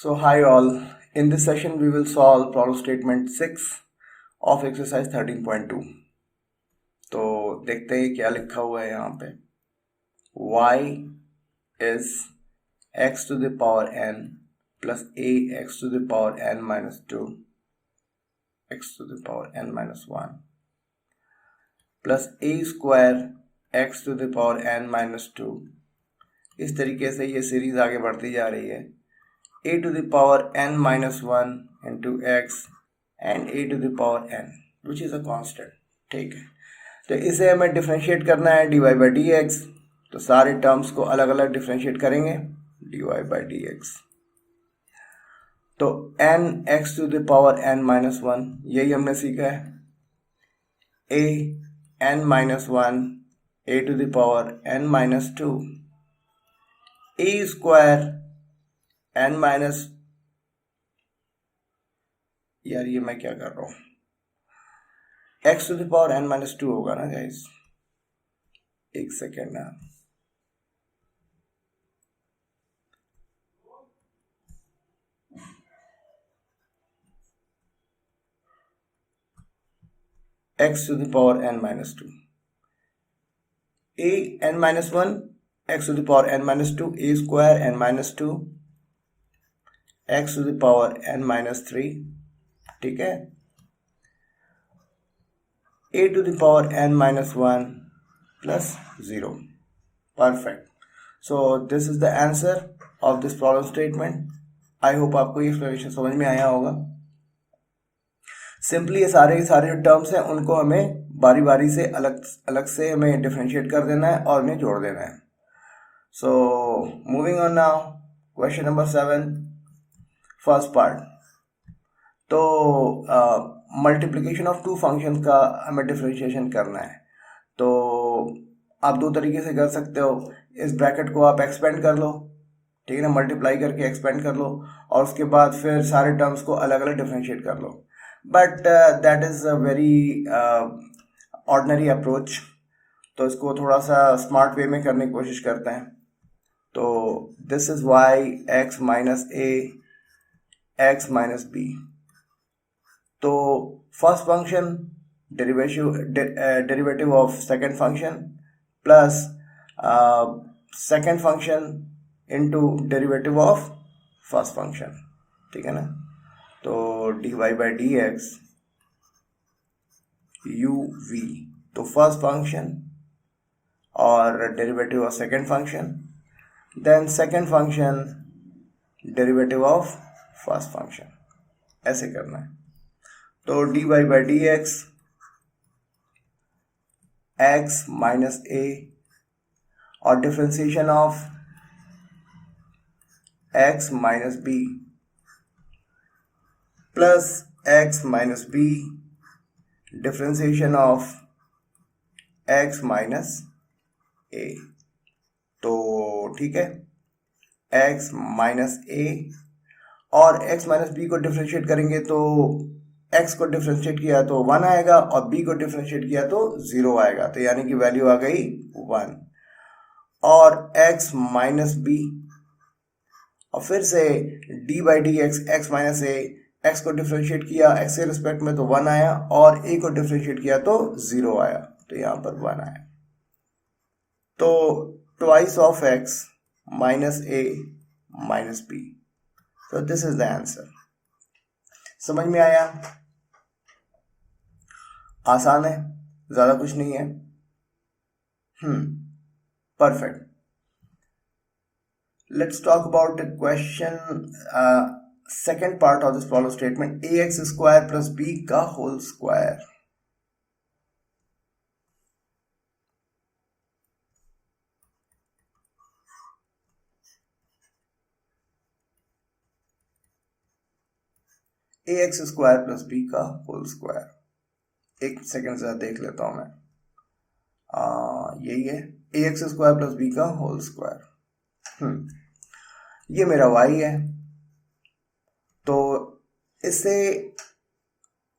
So hi all, in this session we will solve problem statement 6 of exercise 13.2. तो देखते हैं क्या लिखा हुआ है यहाँ पे। y is x to the power n plus a x to the power n minus 2 x to the power n minus 1 plus a square x to the power n minus 2। इस तरीके से ये सीरीज आगे बढ़ती जा रही है। a to the power n minus 1 into x and a to the power n which is a constant। ठीक है, तो इसे हमें डिफरेंशिएट करना है dy by dx। तो सारे टर्म्स को अलग अलग डिफरेंशिएट करेंगे dy by dx। तो n x to the power n minus 1 यही हमने सीखा है। a n minus 1 a to the power n minus 2 a square n minus, यार ये मैं क्या कर रहा हूँ, x to the power n minus 2 होगा ना गाइस। एक सेकेंड ना, x to the power n minus 2 a n minus 1 x to the power n minus 2 a square n minus 2 x to the power n minus 3। ठीक है, a to the power n minus 1 plus 0। Perfect. So this is the answer of this problem statement. I hope आपको ये explanation समझ में आया होगा। Simply ये सारे टर्म्स हैं, उनको हमें बारी बारी से अलग अलग से हमें डिफरेंशिएट कर देना है और उन्हें जोड़ देना है। So moving on now, question number 7, first part. तो मल्टीप्लिकेशन ऑफ टू फंक्शन का हमें डिफरेंशिएशन करना है। तो आप दो तरीके से कर सकते हो। इस ब्रैकेट को आप एक्सपेंड कर लो, ठीक है ना, मल्टीप्लाई करके एक्सपेंड कर लो और उसके बाद फिर सारे टर्म्स को अलग अलग डिफरेंशिएट कर लो। But that is a very ordinary approach, तो इसको थोड़ा सा स्मार्ट वे में करने की कोशिश करते हैं। तो this is y x minus a x minus b. तो first function derivative of second function plus second function into derivative of first function, ठीक है ना। तो dy by d x u v, तो फर्स्ट फंक्शन और derivative of second function, then second function derivative of first function, ऐसे करना है। तो dy by d x minus a और differentiation of x minus b plus x minus b differentiation of x minus a. तो ठीक है, x minus a और x minus b को डिफरेंशिएट करेंगे तो x को डिफरेंशिएट किया तो 1 आएगा और b को डिफरेंशिएट किया तो 0 आएगा, तो यानी कि वैल्यू आ गई 1। और x माइनस बी और फिर से d by d x x minus a, x को डिफरेंशिएट किया x के रिस्पेक्ट में तो 1 आया और a को डिफरेंशिएट किया तो 0 आया, तो यहाँ पर 1 आया। तो twice of x minus a minus b, तो दिस इज द आंसर। समझ में आया? आसान है, ज्यादा कुछ नहीं है। Perfect. Let's talk about the question second part of this problem statement, a x square plus b का whole square. A x square plus b का होल स्क्वायर, एक सेकेंड से देख लेता हूं मैं। यही है a x square plus b का होल स्क्वायर। ये मेरा y है, तो इसे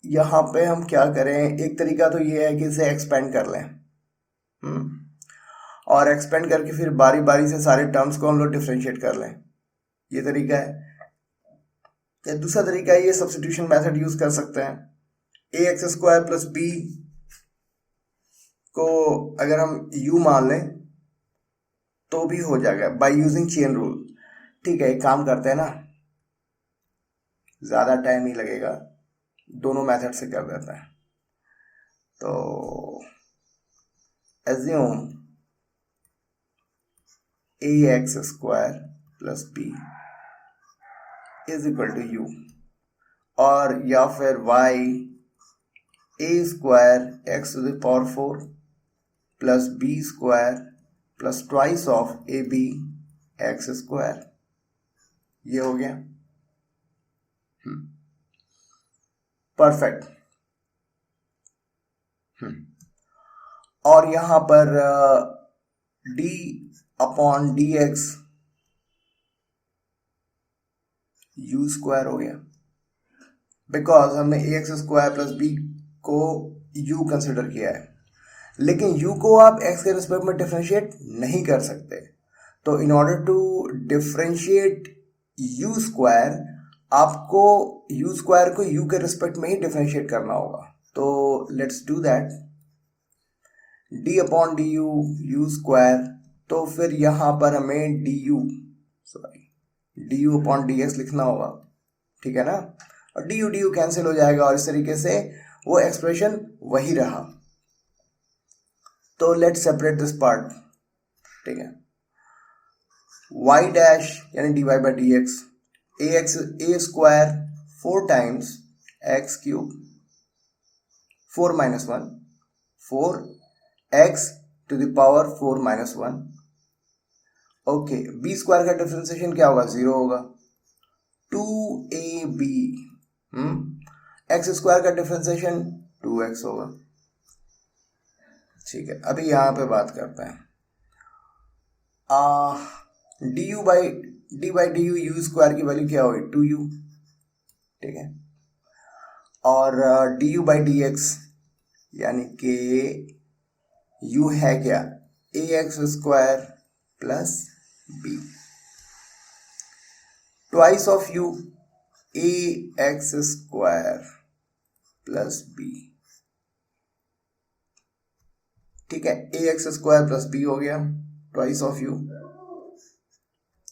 यहां पे हम क्या करें, एक तरीका तो ये है कि इसे एक्सपेंड कर लें। और एक्सपेंड करके फिर बारी बारी से सारे टर्म्स को हम लोग डिफरेंशिएट कर लें, ये तरीका है। या दूसरा तरीका ये सब्स्टिट्यूशन मेथड यूज कर सकते हैं। ए एक्स स्क्वायर प्लस बी को अगर हम u मान लें तो भी हो जाएगा बाय यूजिंग चेन रूल। ठीक है, एक काम करते हैं ना, ज्यादा टाइम नहीं लगेगा, दोनों मेथड से कर देते हैं। तो assume a x square plus b is equal to u, और या फिर y a square x to the power 4 plus b square plus twice of a b x square. ये हो गया परफेक्ट। और यहां पर d upon d x u square हो गया, बिकॉज हमने a x square plus b को u कंसिडर किया है। लेकिन u को आप x के रिस्पेक्ट में डिफरेंशिएट नहीं कर सकते, तो in order to differentiate u square आपको u स्क्वायर को u के रिस्पेक्ट में ही डिफरेंशिएट करना होगा। तो let's do that, d upon d u square, तो फिर यहां पर हमें d u upon d x लिखना होगा, ठीक है ना, और डी यू कैंसिल हो जाएगा और इस तरीके से वो एक्सप्रेशन वही रहा। तो लेट्स सेपरेट दिस पार्ट, ठीक है। y डैश यानी d y by d x, a square 4 times x cube 4 minus 1 4 x to the power 4 minus 1। Okay, b square का डिफरेंशिएशन क्या होगा, 0 होगा। 2ab एक्स स्क्वायर का डिफरेंशिएशन 2x होगा। ठीक है, अभी यहां पे बात करते हैं d by d u square की वैल्यू क्या होगी, 2u, ठीक है। और d u by d x यानी कि u है क्या, a x square plus b, twice of u a x square plus b, ठीक है। A x square plus b हो गया, twice of u,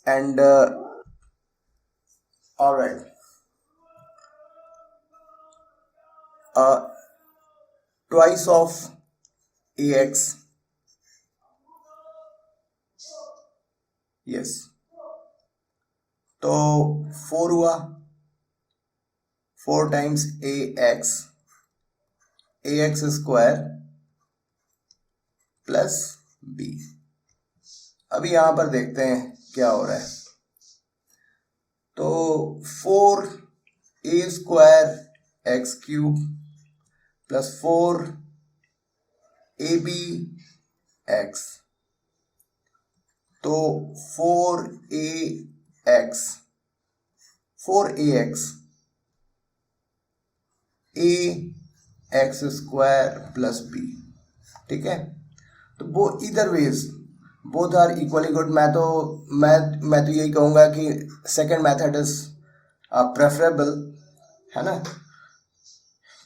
and alright, twice of a x, yes, तो 4 हुआ, 4 times a x square plus b. अभी यहां पर देखते हैं क्या हो रहा है। तो 4 a square x cube plus 4 a b x, तो 4 a x square plus b, ठीक है। तो वो इधर ways both are equally good. मैं तो यही कहूंगा कि सेकंड मेथड इज प्रेफरेबल, है ना,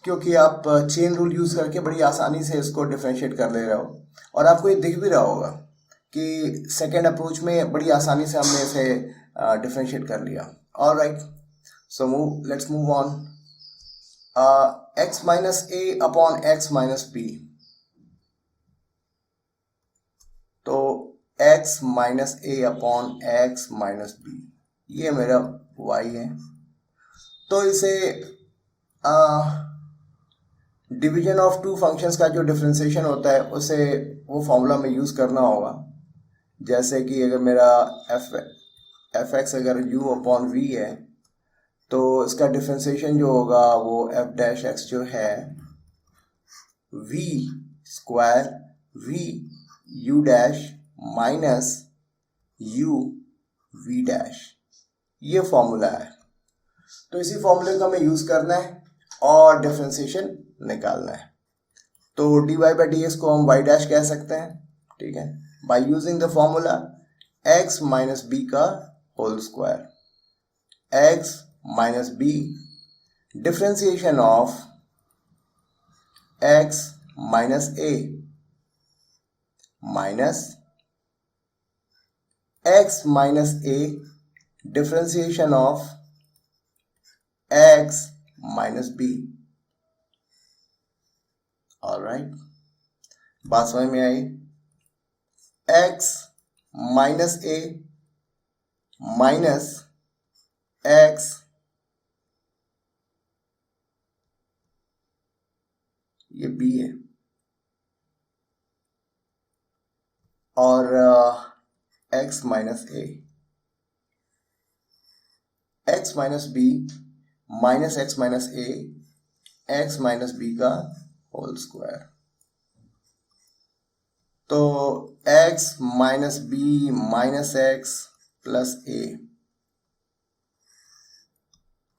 क्योंकि आप चेन रूल यूज करके बड़ी आसानी से इसको डिफरेंशिएट कर ले रहे हो, और आपको ये दिख भी रहा होगा कि सेकेंड अप्रोच में बड़ी आसानी से हमने इसे डिफरेंशिएट कर लिया। Alright, so let's move on. X minus a upon x minus b, तो x minus a upon x minus b, ये मेरा y है। तो इसे डिवीजन ऑफ टू फंक्शंस का जो डिफरेंशिएशन होता है उसे वो फॉर्मूला में यूज करना होगा। जैसे कि अगर मेरा एफ एक्स अगर u अपॉन वी है, तो इसका डिफरेंशिएशन जो होगा वो एफ डैश एक्स जो है v square v u dash minus u v dash, ये फॉर्मूला है। तो इसी फॉर्मूले को हमें यूज करना है और डिफरेंशिएशन निकालना है। तो d y by d x को हम वाई डैश कह सकते हैं, ठीक है, by using the formula x minus b का whole square. X minus b, differentiation of x minus a minus x minus a, differentiation of x minus b. Alright, बात समझ में आई? x minus a minus x ये b है और x minus a, x minus b minus x minus a, x minus b का whole square. तो x minus b minus x plus a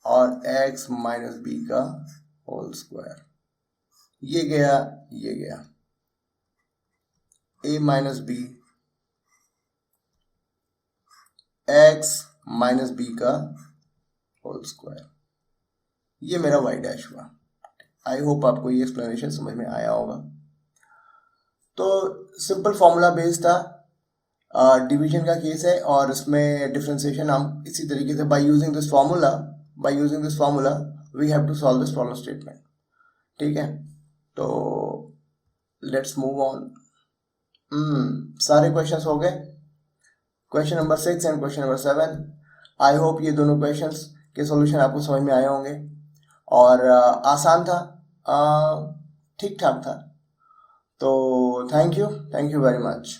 और x minus b का whole square, ये गया ये गया, a minus b x minus b का whole square, ये मेरा y डैश हुआ। आई होप आपको ये एक्सप्लेनेशन समझ में आया होगा। तो सिंपल फॉर्मूला बेस्ड था, डिवीजन का केस है और इसमें डिफरेंशिएशन हम इसी तरीके से by using this formula we have to solve this problem statement. ठीक है, तो लेट्स मूव ऑन। सारे क्वेश्चंस हो गए, question number 6 and question number 7। I hope ये दोनों क्वेश्चंस के सॉल्यूशन आपको समझ में आए होंगे और आसान था, ठीक ठाक था। तो थैंक यू वेरी मच।